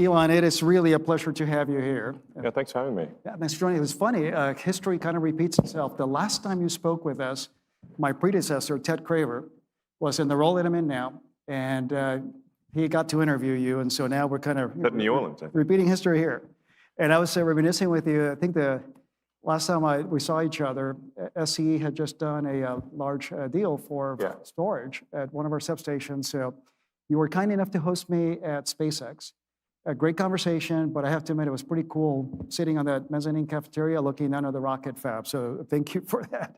Elon, it is really a pleasure to have you here. Yeah, thanks for having me. Yeah, thanks for joining. It was funny. History kind of repeats itself. The last time you spoke with us, my predecessor, Ted Craver, was in the role that I'm in now, and he got to interview you, and so now we're kind of New Orleans, I think. repeating history here. And I was reminiscing with you. I think the last time we saw each other, SCE had just done a large deal for storage at one of our substations. So you were kind enough to host me at SpaceX. A great conversation, but I have to admit, it was pretty cool sitting on that mezzanine cafeteria looking under the rocket fab. So thank you for that.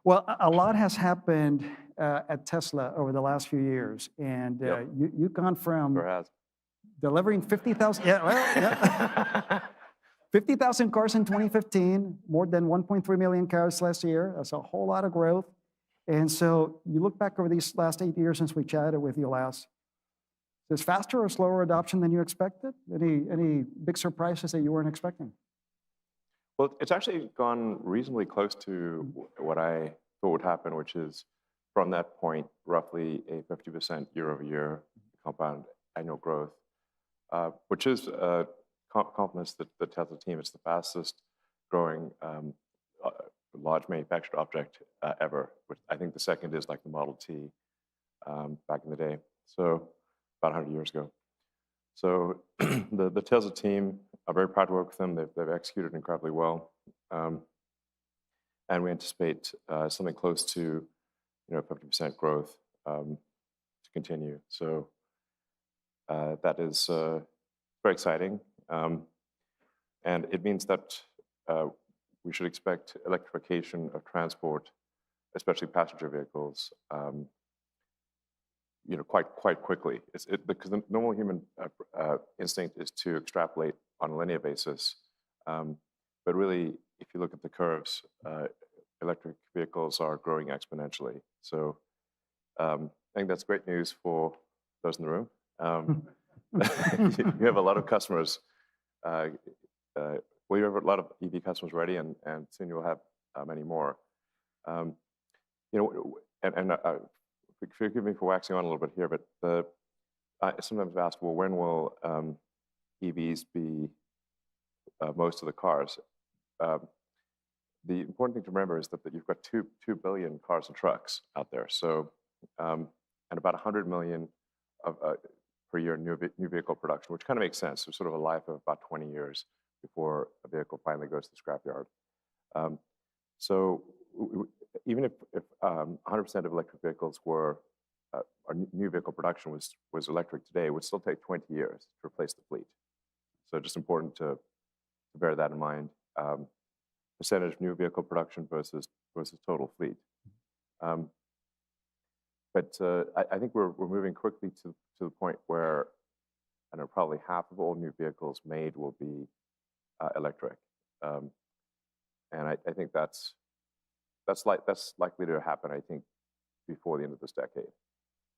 Well, a lot has happened at Tesla over the last few years, and you've gone from delivering 50,000, 50,000 cars in 2015, more than 1.3 million cars last year. That's a whole lot of growth. And so you look back over these last 8 years since we chatted with you last. Is faster or slower adoption than you expected? Any big surprises that you weren't expecting? Well, it's actually gone reasonably close to what I thought would happen, which is from that point, roughly a 50% year-over-year compound annual growth, which is compliments the Tesla team. It's the fastest growing large manufactured object ever. Which I think the second is like the Model T back in the day. So about 100 years ago. So the Tesla team, I'm very proud to work with them. They've executed incredibly well. And we anticipate something close to 50% growth to continue. So that is very exciting. And it means that we should expect electrification of transport, especially passenger vehicles, quite quickly. Because the normal human instinct is to extrapolate on a linear basis. But really, if you look at the curves, electric vehicles are growing exponentially. So I think that's great news for those in the room. You have a lot of customers. Well, you have a lot of EV customers ready, and soon you'll have many more. Forgive me for waxing on a little bit here, but I sometimes ask, well, when will EVs be most of the cars? The important thing to remember is that you've got 2 billion cars and trucks out there. So, and about 100 million per year new vehicle production, which kind of makes sense. There's sort of a life of about 20 years before a vehicle finally goes to the scrapyard. So even if 100% of electric vehicles were, or new vehicle production was electric today, it would still take 20 years to replace the fleet. So just important to bear that in mind. Percentage of new vehicle production versus total fleet. But I think we're moving quickly to the point where I know probably half of all new vehicles made will be electric. And I think that's likely to happen, I think, before the end of this decade.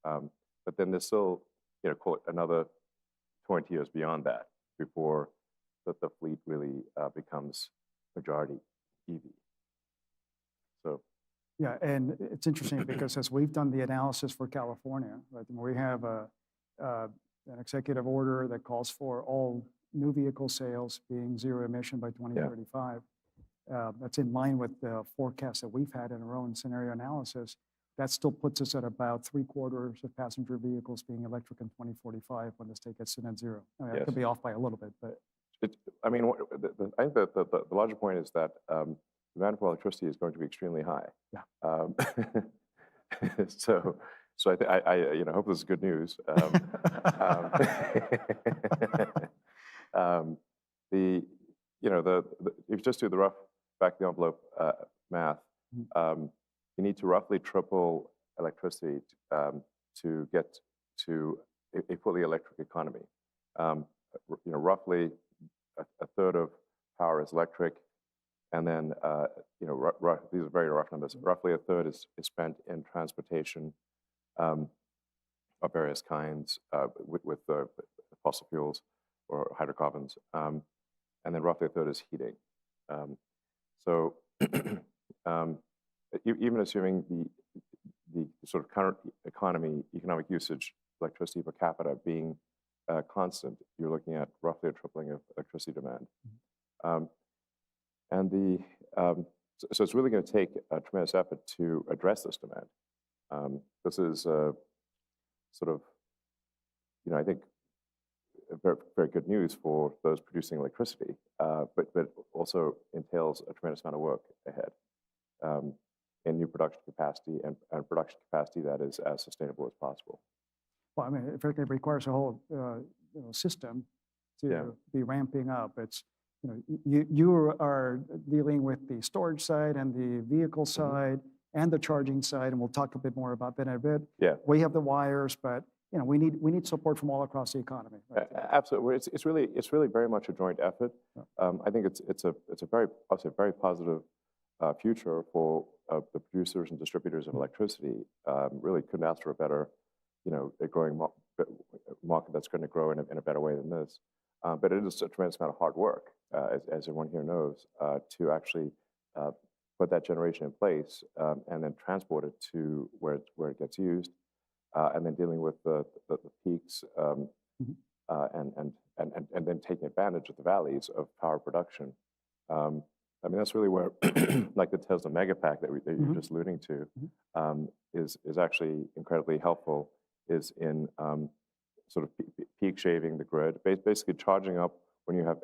But then there's still, call it another 20 years beyond that before the fleet really becomes majority EV. So. Yeah, and it's interesting because as we've done the analysis for California, right, we have an executive order that calls for all new vehicle sales being zero emission by 2035. That's in line with the forecast that we've had in our own scenario analysis. That still puts us at about 3/4 of passenger vehicles being electric in 2045 when the state gets to net zero. I mean, I could be off by a little bit, but. I think the larger point is that demand for electricity is going to be extremely high. Yeah. So I hope this is good news. If you just do the rough back of the envelope math, you need to roughly triple electricity to get to a fully electric economy. Roughly a third of power is electric, and then these are very rough numbers. Roughly a third is spent in transportation of various kinds with fossil fuels or hydrocarbons, and then roughly a third is heating. So even assuming the sort of current economic usage, electricity per capita being constant, you're looking at roughly a tripling of electricity demand. And so it's really going to take a tremendous effort to address this demand. This is sort of, I think, very, very good news for those producing electricity, but also entails a tremendous amount of work ahead in new production capacity and production capacity that is as sustainable as possible. Well, I mean, in fact, it requires a whole system to be ramping up. It's you are dealing with the storage side and the vehicle side and the charging side, and we'll talk a bit more about that in a bit. Yeah, we have the wires, but we need support from all across the economy. Right? Absolutely, it's really very much a joint effort. Yeah. I think it's a very positive future for the producers and distributors of electricity. Really couldn't ask for a better, a growing market that's going to grow in a better way than this. But it is a tremendous amount of hard work, as everyone here knows, to actually put that generation in place and then transport it to where it gets used, and then dealing with the peaks and then taking advantage of the valleys of power production. I mean, that's really where, like the Tesla Megapack that you're just alluding to, is actually incredibly helpful. Is in sort of peak shaving the grid, basically charging up when you have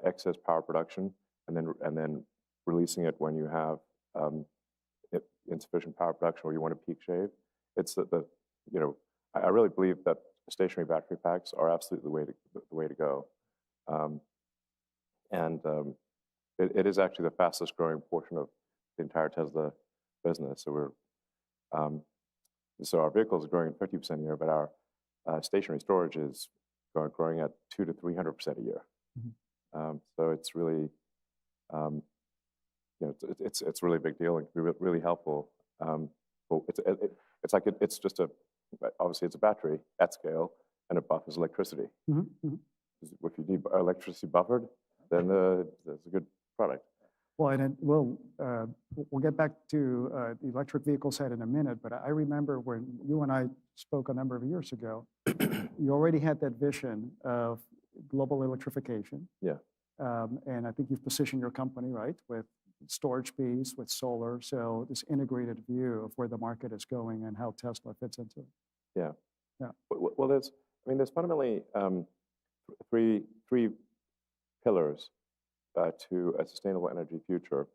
excess power production, and then releasing it when you have insufficient power production or you want to peak shave. It's I really believe that stationary battery packs are absolutely the way to go, and it is actually the fastest growing portion of the entire Tesla business. So our vehicles are growing at 50% a year, but our stationary storage is growing at 200 to 300% a year. So it's really, it's really a big deal and can be really helpful. It's just obviously it's a battery at scale, and it buffers electricity. If you need electricity buffered, then that's a good product. Well, and we'll get back to the electric vehicle side in a minute, but I remember when you and I spoke a number of years ago, you already had that vision of global electrification. Yeah. And I think you've positioned your company, right, with storage piece, with solar, so this integrated view of where the market is going and how Tesla fits into it. Yeah. Yeah. Well, there's fundamentally three pillars to a sustainable energy future.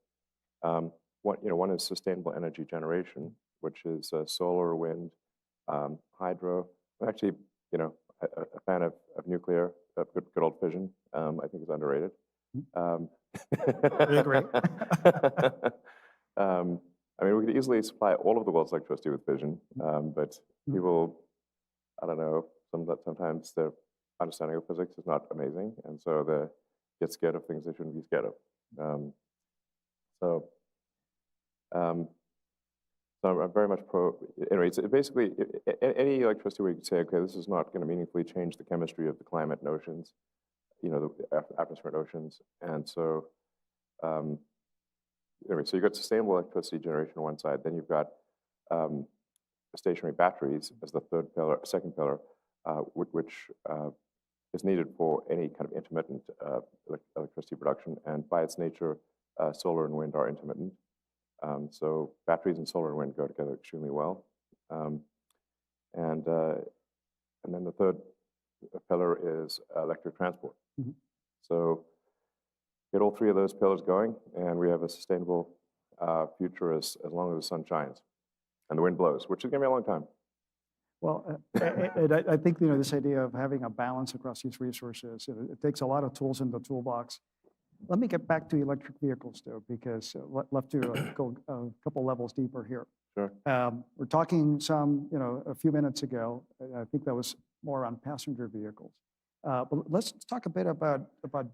One is sustainable energy generation, which is solar, wind, hydro. I'm actually, a fan of nuclear, good old fission. I think it's underrated. I agree. I mean, we could easily supply all of the world's electricity with fission, but people, I don't know, sometimes their understanding of physics is not amazing, and so they get scared of things they shouldn't be scared of. So I'm very much pro. Anyway, it's basically any electricity where you can say, okay, this is not going to meaningfully change the chemistry of the climate and oceans, the atmospheric oceans, and so anyway, so you've got sustainable electricity generation on one side, then you've got stationary batteries as the second pillar, which is needed for any kind of intermittent electricity production, and by its nature, solar and wind are intermittent. So batteries and solar and wind go together extremely well. And then the third pillar is electric transport. So get all three of those pillars going, and we have a sustainable future as long as the sun shines and the wind blows, which is going to be a long time. Well, I think this idea of having a balance across these resources, it takes a lot of tools in the toolbox. Let me get back to electric vehicles, though, because I'd love to go a couple levels deeper here. Sure. We're talking a few minutes ago. I think that was more on passenger vehicles. But let's talk a bit about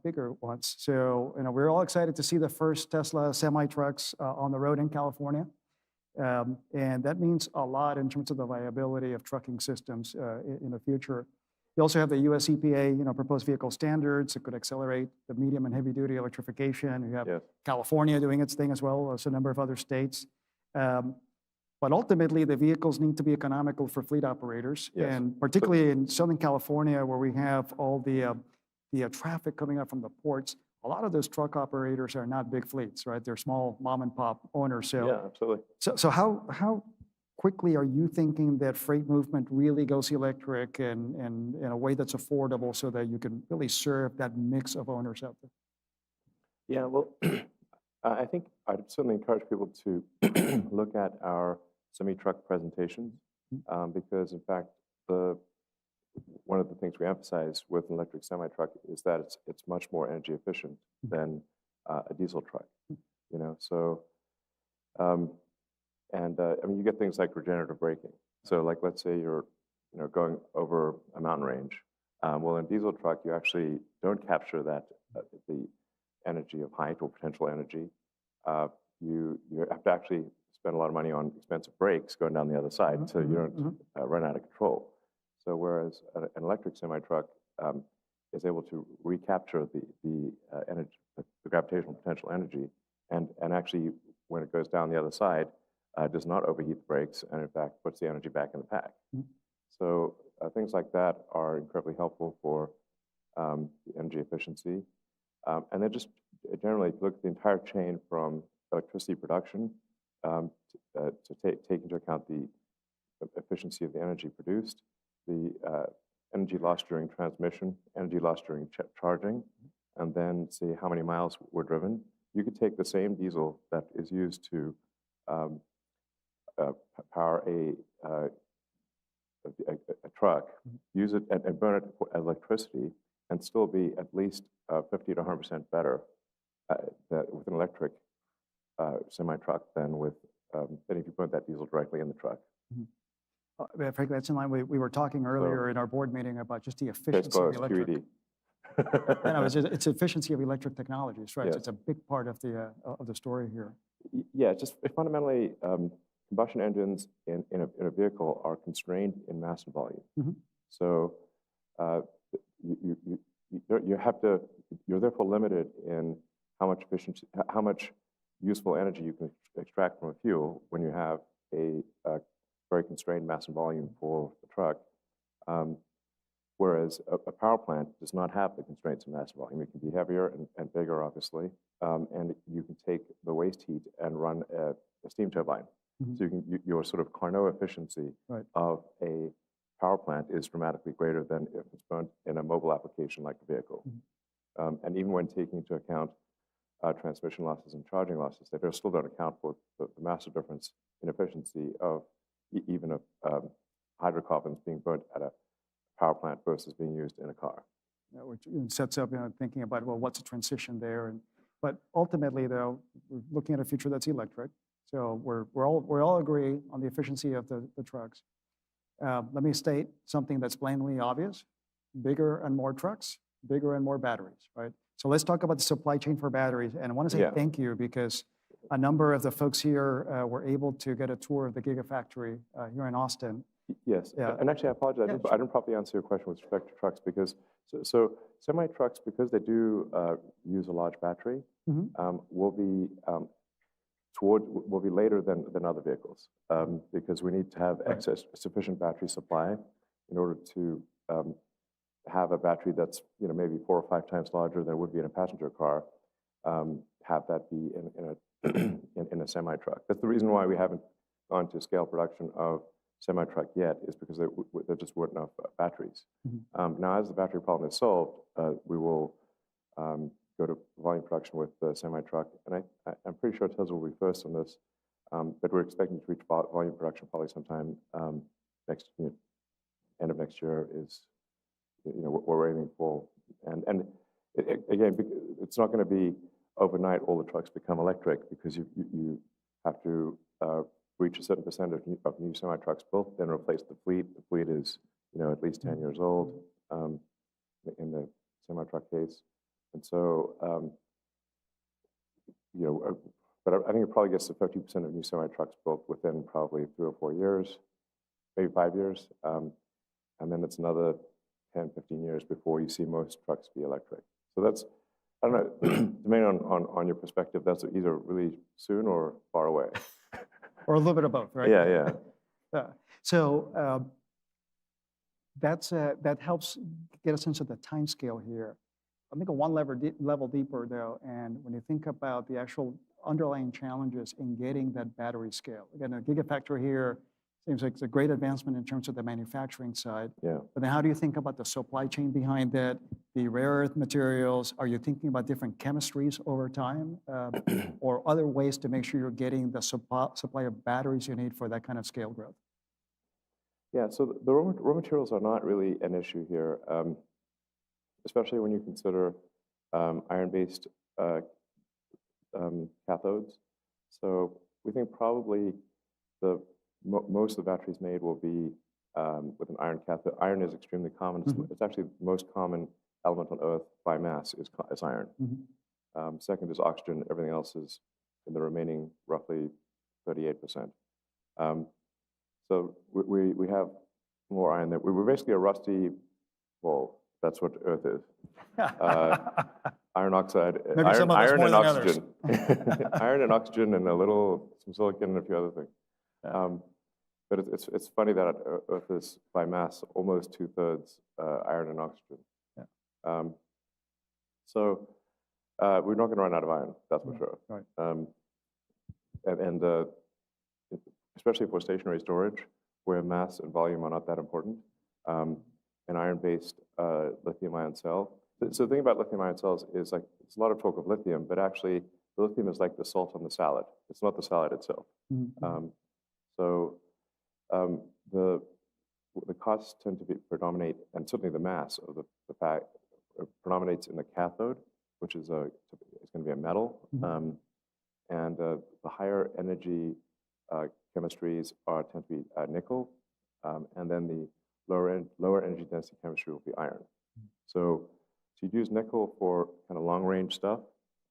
bigger ones. So, we're all excited to see the first Tesla semi-trucks on the road in California. And that means a lot in terms of the viability of trucking systems in the future. You also have the US EPA, proposed vehicle standards that could accelerate the medium and heavy duty electrification. You have California doing its thing as well as a number of other states. But But ultimately, the vehicles need to be economical for fleet operators. Yes. And particularly in Southern California, where we have all the traffic coming up from the ports, a lot of those truck operators are not big fleets, right? They're small mom and pop owners. So, Yeah, absolutely. so how quickly are you thinking that freight movement really goes electric and in a way that's affordable so that you can really serve that mix of owners out there? Yeah, well, I think I'd certainly encourage people to look at our semi-truck presentations because, in fact, one of the things we emphasize with an electric semi-truck is that it's much more energy efficient than a diesel truck. You know, so I mean, you get things like regenerative braking. So, like, let's say you're going over a mountain range. Well, in a diesel truck, you actually don't capture that the energy of height or potential energy. You have to actually spend a lot of money on expensive brakes going down the other side, so you don't run out of control. So whereas an electric semi-truck is able to recapture the energy, the gravitational potential energy, and actually when it goes down the other side, does not overheat the brakes, and in fact puts the energy back in the pack. So things like that are incredibly helpful for the energy efficiency. And then just generally, if you look at the entire chain from electricity production to take into account the efficiency of the energy produced, the energy lost during transmission, energy lost during charging, and then see how many miles were driven. You could take the same diesel that is used to power a truck, use it and burn it for electricity, and still be at least 50 to 100% better with an electric semi-truck than if you burn that diesel directly in the truck. Frankly, that's in line. We were talking earlier in our board meeting about just the efficiency of electric. QED. It's efficiency of electric technologies, right? Yes. So it's a big part of the story here. Yeah, just fundamentally, combustion engines in a vehicle are constrained in mass and volume. So you're therefore limited in how much useful energy you can extract from a fuel when you have a very constrained mass and volume for the truck. Whereas a power plant does not have the constraints of mass and volume. It can be heavier and bigger, obviously, and you can take the waste heat and run a steam turbine. So your sort of Carnot efficiency of a power plant is dramatically greater than if it's burned in a mobile application like a vehicle. And even when taking into account transmission losses and charging losses, they still don't account for the massive difference in efficiency of even of hydrocarbons being burnt at a power plant versus being used in a car. Which sets up thinking about, well, what's the transition there? But ultimately, though, we're looking at a future that's electric. So we all agree on the efficiency of the trucks. Let me state something that's plainly obvious: bigger and more trucks, bigger and more batteries, right? So let's talk about the supply chain for batteries. And I want to say thank you because a number of the folks here were able to get a tour of the Gigafactory here in Austin. Yes, and actually I apologize, I didn't properly answer your question with respect to trucks because, so semi-trucks, because they do use a large battery, will be later than other vehicles because we need to have sufficient battery supply in order to have a battery that's maybe 4 or 5 times larger than it would be in a passenger car, have that be in a semi-truck. That's the reason why we haven't gone to scale production of semi-truck yet, is because there just weren't enough batteries. Now, as the battery problem is solved, we will go to volume production with the semi-truck, and I'm pretty sure Tesla will be first on this, but we're expecting to reach volume production probably sometime end of next year is what we're aiming for. And again, it's not going to be overnight all the trucks become electric because you have to reach a certain percent of new semi-trucks built, then replace the fleet. The fleet is at least 10 years old in the semi-truck case. And so, but I think it probably gets to 50% of new semi-trucks built within probably 3 or 4 years, maybe 5 years. And then it's another 10, 15 years before you see most trucks be electric. So that's, I don't know, depending on your perspective, that's either really soon or far away. Or a little bit of both, right? Yeah, yeah. So that helps get a sense of the time scale here. I'll make it one level deeper though, and when you think about the actual underlying challenges in getting that battery scale. Again, a gigafactory here seems like it's a great advancement in terms of the manufacturing side. Yeah. But then how do you think about the supply chain behind that, the rare earth materials? Are you thinking about different chemistries over time or other ways to make sure you're getting the supply of batteries you need for that kind of scale growth? Yeah, so the raw materials are not really an issue here, especially when you consider iron-based cathodes. So we think probably most of the batteries made will be with an iron cathode. Iron is extremely common. It's actually the most common element on Earth by mass is iron. Second is oxygen. Everything else is in the remaining roughly 38%. So we have more iron there. We're basically a rusty, well, that's what Earth is. Iron oxide, iron and oxygen. Iron and oxygen and some silicon and a few other things. But it's funny that Earth is by mass almost 2/3 iron and oxygen. Yeah. So we're not going to run out of iron, that's for sure. Right. And especially for stationary storage, where mass and volume are not that important, an iron-based lithium-ion cell. So the thing about lithium-ion cells is like it's a lot of talk of lithium, but actually the lithium is like the salt on the salad. It's not the salad itself. So the costs tend to predominate, and certainly the mass of the pack predominates in the cathode, which is it's going to be a metal, and the higher energy chemistries tend to be nickel, and then the lower energy density chemistry will be iron. So you'd use nickel for kind of long range stuff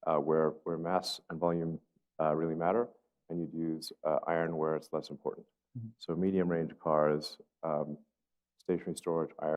where mass and volume really matter, and you'd use iron where it's less important. So medium range cars, stationary storage, iron.